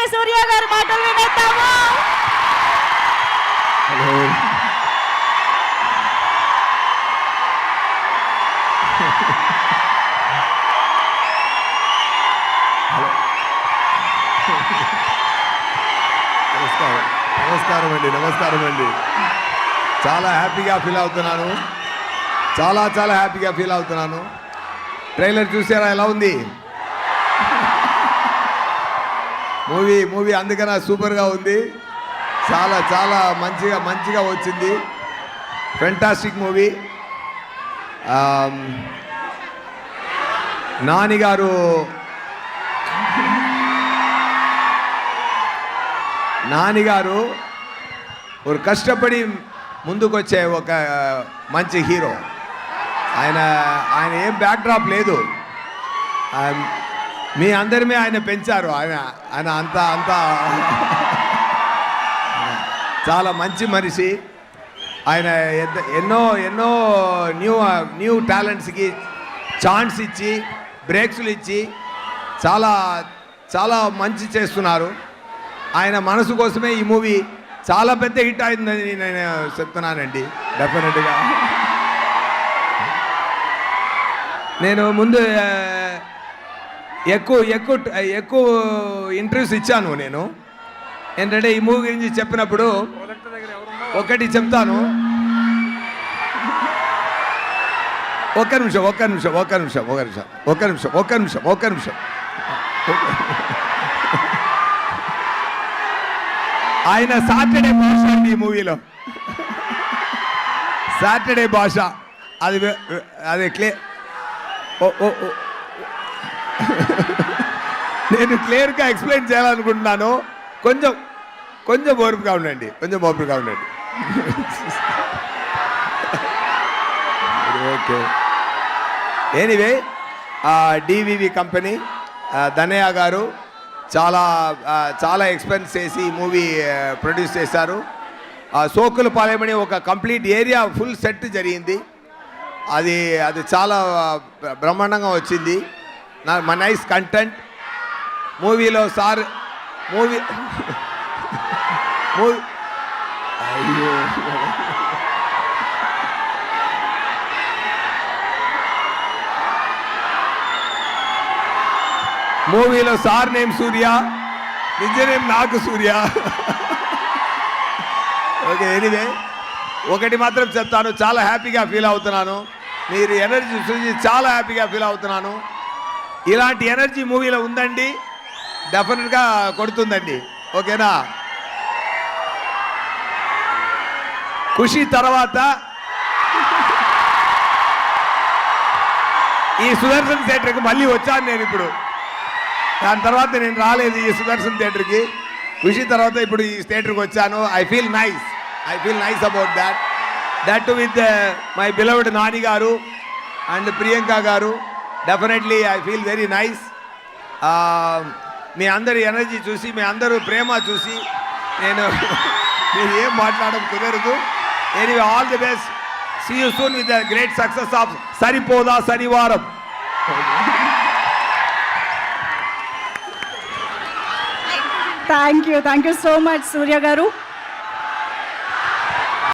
నుంచి సూర్య గారి మాటలు వినేద్దాము. హలో, నమస్కారం. నమస్కారం అండి. నమస్కారం అండి. చాలా హ్యాపీగా ఫీల్ అవుతున్నాను. చాలా చాలా హ్యాపీగా ఫీల్ అవుతున్నాను. ట్రైలర్ చూసారా ఎలా ఉంది? మూవీ అందుకనే సూపర్గా ఉంది. చాలా చాలా మంచిగా వచ్చింది. Fantastic movie. నానిగారు ఒక కష్టపడి ముందుకొచ్చే ఒక మంచి హీరో. ఆయన ఏం బ్యాక్డ్రాప్ లేదు. మీ అందరిమే ఆయన పెంచారు. ఆయన అంతా చాలా మంచి మనిషి. ఆయన ఎన్నో న్యూ టాలెంట్స్కి ఛాన్స్ ఇచ్చి బ్రేక్స్లు ఇచ్చి చాలా మంచి చేస్తున్నారు. ఆయన మనసు కోసమే ఈ మూవీ చాలా పెద్ద హిట్ అయిందని నేను చెప్తున్నానండి. డెఫినెట్గా నేను ముందు ఎక్కువ ఇంటర్వ్యూస్ ఇచ్చాను. నేను ఏంటంటే ఈ మూవీ గురించి చెప్పినప్పుడు ఒకటి చెప్తాను. ఒక్క నిమిషం. ఆయన సాటర్డే భాష అండి ఈ మూవీలో. సాటర్డే భాష అది నేను క్లియర్గా ఎక్స్ప్లెయిన్ చేయాలనుకుంటున్నాను. కొంచెం ఓర్పుగా ఉండండి. Okay. Anyway, DVV company Danayya గారు చాలా ఎక్స్పెన్స్ చేసి ఈ మూవీ ప్రొడ్యూస్ చేశారు. సోకులపాలెమని ఒక కంప్లీట్ ఏరియా ఫుల్ సెట్ జరిగింది. అది చాలా బ్రహ్మాండంగా వచ్చింది. మా నైస్ కంటెంట్ మూవీలో. సార్ మూవీ అయ్యో మూవీలో సార్ నేమ్ సూర్య, నిజ నేమ్ నాకు సూర్య. ఓకే. ఎనీవే, ఒకటి మాత్రం చెప్తాను. చాలా హ్యాపీగా ఫీల్ అవుతున్నాను. మీరు ఎనర్జీ చూసి చాలా హ్యాపీగా ఫీల్ అవుతున్నాను. ఇలాంటి ఎనర్జీ మూవీలో ఉందండి. డెఫినెట్గా కొడుతుందండి. ఓకేనా? ఖుషి తర్వాత ఈ సుదర్శన్ థియేటర్కి మళ్ళీ వచ్చాను నేను. ఇప్పుడు దాని తర్వాత నేను రాలేదు ఈ సుదర్శన్ థియేటర్కి. ఖుషి తర్వాత ఇప్పుడు ఈ థియేటర్కి వచ్చాను. I feel nice about that with my beloved Nani garu and Priyanka garu. Definitely I feel very nice. మీ అందరి ఎనర్జీ చూసి, మీ అందరూ ప్రేమ చూసి నేను మీరు ఏం మాట్లాడడం కుదరదు. Anyway, all the best. See you soon with the great success of Saripodhaa Sanivaaram. Thank you so much Surya గారు.